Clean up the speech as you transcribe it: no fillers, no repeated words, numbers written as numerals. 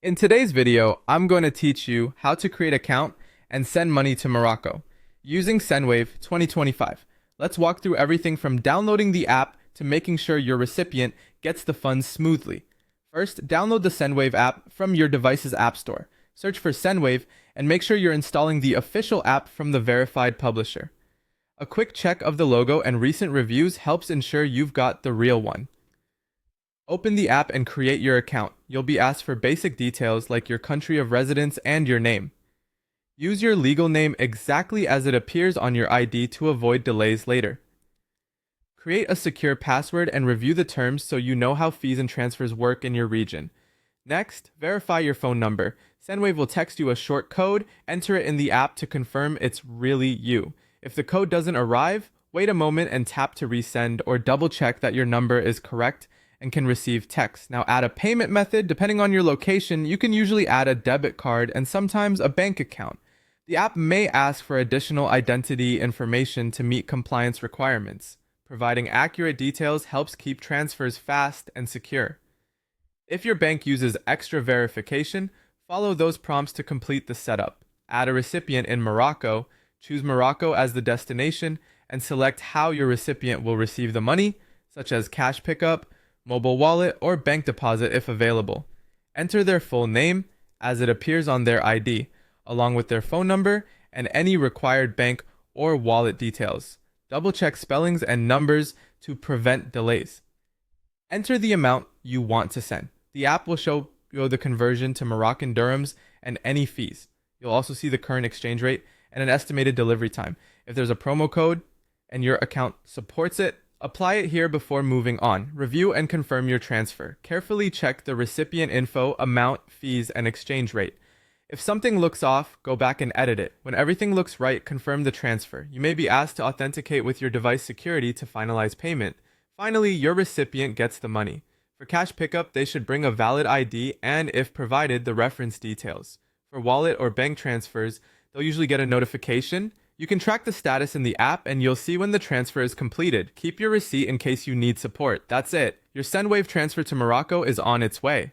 In today's video, I'm going to teach you how to create an account and send money to Morocco using Sendwave 2025. Let's walk through everything from downloading the app to making sure your recipient gets the funds smoothly. First, download the Sendwave app from your device's app store. Search for Sendwave and make sure you're installing the official app from the verified publisher. A quick check of the logo and recent reviews helps ensure you've got the real one. Open the app and create your account. You'll be asked for basic details like your country of residence and your name. Use your legal name exactly as it appears on your ID to avoid delays later. Create a secure password and review the terms so you know how fees and transfers work in your region. Next, verify your phone number. Sendwave will text you a short code, enter it in the app to confirm it's really you. If the code doesn't arrive, wait a moment and tap to resend or double check that your number is correct and can receive text. Now add a payment method. Depending on your location, you can usually add a debit card and sometimes a bank account. The app may ask for additional identity information to meet compliance requirements. Providing accurate details helps keep transfers fast and secure. If your bank uses extra verification, follow those prompts to complete the setup. Add a recipient in Morocco, choose Morocco as the destination, and select how your recipient will receive the money, such as cash pickup, mobile wallet, or bank deposit if available. Enter their full name as it appears on their ID, along with their phone number and any required bank or wallet details. Double check spellings and numbers to prevent delays. Enter the amount you want to send. The app will show you the conversion to Moroccan dirhams and any fees. You'll also see the current exchange rate and an estimated delivery time. If there's a promo code and your account supports it, apply it here before moving on. Review and confirm your transfer. Carefully check the recipient info, amount, fees, and exchange rate. If something looks off, go back and edit it. When everything looks right, confirm the transfer. You may be asked to authenticate with your device security to finalize payment. Finally, your recipient gets the money. For cash pickup, they should bring a valid ID and, if provided, the reference details. For wallet or bank transfers, they'll usually get a notification. You can track the status in the app and you'll see when the transfer is completed. Keep your receipt in case you need support. That's it. Your Sendwave transfer to Morocco is on its way.